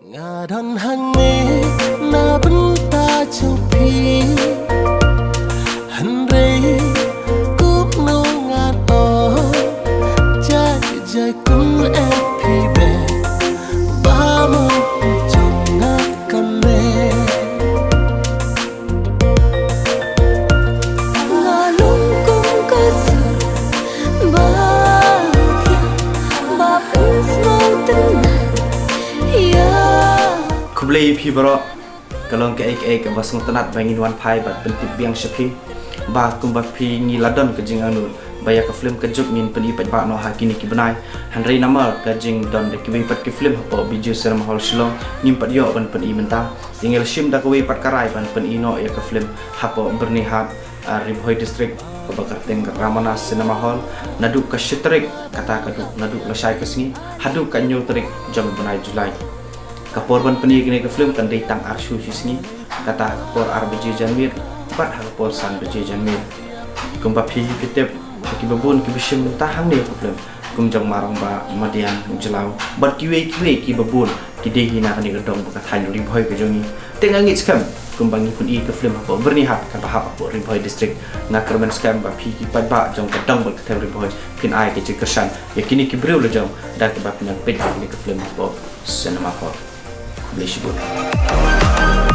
Ngadon hange na benta chumpi Henry kup no ngado Jai kun epi be Bamu jongat kane Ngalung kung kasur Bahagia Bapin snow tenang Kublai pi bro kalong ke ek basung tenat bangin wan pai bat pentip biang shapi ba kum ba pi ni ladon ke jing anu baya ke film ke juk min peni pat ba no hakini ki benai hanrei namal ke jing don de ki pat ke film hapo biju ser mahol shilong nim pat yo ban peni menta tinggal shim da ke pat karai ban peni no ya ke film hapo bernihat Ribhoi district ke bakar teng Ramana Cinema Hall naduk ke shitrik kata kaduk naduk lasai ke sini haduk ka nyu trik jam benai Julai kapor ban peni kini ke film kan datang arshu sini kata kapor RBJ Janmir pat kapor san BJ Janmir kumba pi pitep ki babun ki bishim tahang ni ke film kum jang marang ba madian jelau bat kiwe ki babun ki dehina kan ni gedong ba thai Ribhoi ke jongi tengangi skam kumbangi pun ke film apa bernihat kan bahap apa Ribhoi district ngakermen skam ba pi ki pat ba jong kedong ba ke Ribhoi pin ai ke jekersan yakini ki breu le jong da ke ba pin pet ni ke film apa cinema hall Bless you.